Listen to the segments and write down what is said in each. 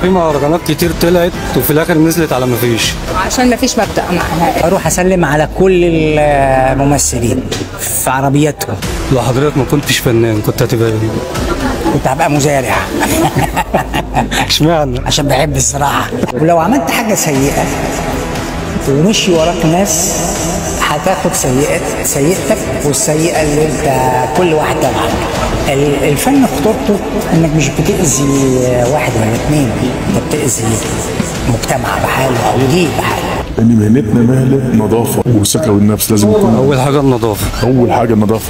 في مهرجانات كتير طلعت وفي الاخر نزلت على ما فيش، عشان ما فيش مبدأ معاها. اروح اسلم على كل الممثلين في عربياتهم. لو حضرتك ما كنتش فنان كنت هتبقى ايه؟ كنت هبقى مزارع. اشمعنى؟ عشان بحب الزراعه. ولو عملت حاجه سيئه ومشي وراك ناس هتاخد سيئتك والسيئه اللي انت كل واحد تبعك. الفن خطورته انك مش بتاذي واحد ولا اتنين، انت بتاذي مجتمع بحاله او جيل بحاله. ان مهنتنا مهنه نظافه والثقه بالنفس لازم يكون اول حاجه النظافه. اول حاجه النظافه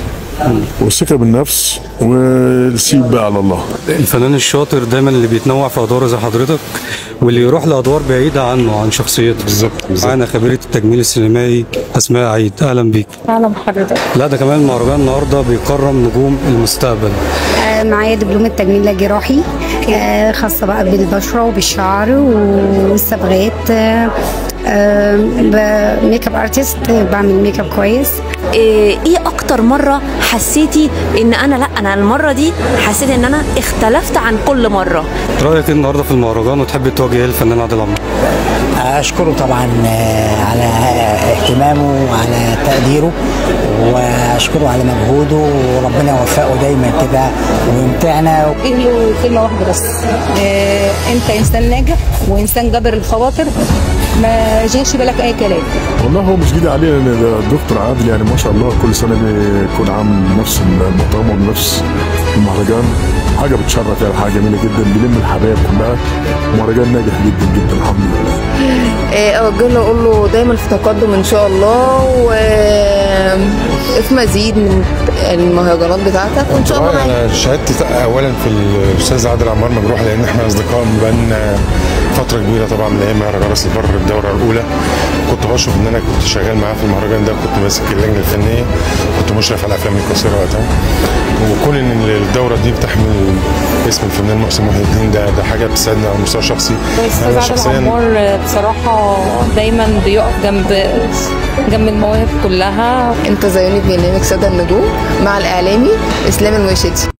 والثقه بالنفس والسيب بقى على الله. الفنان الشاطر دايما اللي بيتنوع في ادواره زي حضرتك واللي يروح لادوار بعيده عنه عن شخصيته. بالظبط. معانا خبيره التجميل السينمائي اسماء عيد، اهلا بيك. اهلا بحضرتك. لا ده كمان المهرجان النهارده بيكرم نجوم المستقبل. معايا دبلوم التجميل الجراحي خاصه بقى بالبشره وبالشعر والصبغات. ميك اب ارتست، بعمل ميك اب كويس. ايه اكتر مره حسيتي ان انا المره دي حسيت ان انا اختلفت عن كل مره؟ رايك ايه النهارده في المهرجان وتحبي توجهي ايه للفنان عادل عمرو؟ اشكره طبعا على اهتمامه وعلى تقديره، واشكره على مجهوده، وربنا يوفقه دايما كده ويمتعنا. له كلمه واحده بس، انت انسان ناجح وانسان جابر الخواطر، ما يشغلش بالك اي كلام. والله هو مش جديد علينا ان الدكتور عادل يعني ما شاء الله كل سنه بيكون عامل نفس المحترمه بنفس المهرجان، حاجه بتشرف يعني، حاجه جميله جدا، بيلم الحبايب كلها، مهرجان ناجح جدا جدا الحمد لله. اوجه له اقول له دايما في تقدم ان شاء الله، وفي مزيد من المهرجانات بتاعتك وان شاء الله. انا شهادتي اولا في الاستاذ عادل عمار مجروح، لان احنا اصدقاء من بقالنا فتره كبيره طبعا من ايام مهرجان راس البر الدوره الاولى. كنت بشوف ان انا كنت شغال معاه في المهرجان ده، كنت ماسك اللجنه الفنيه، كنت مشرف على الافلام القصيره وقتها. وكون ان الدوره دي بتحمل اسم الفنان محسن محي الدين ده حاجه بتساعدني على المستوى الشخصي. الاستاذ عادل عمار بصراحه دايما بيقف جنب المواهب كلها. انت زيني في برنامج سادة النجوم مع الاعلامي اسلام المرشدي.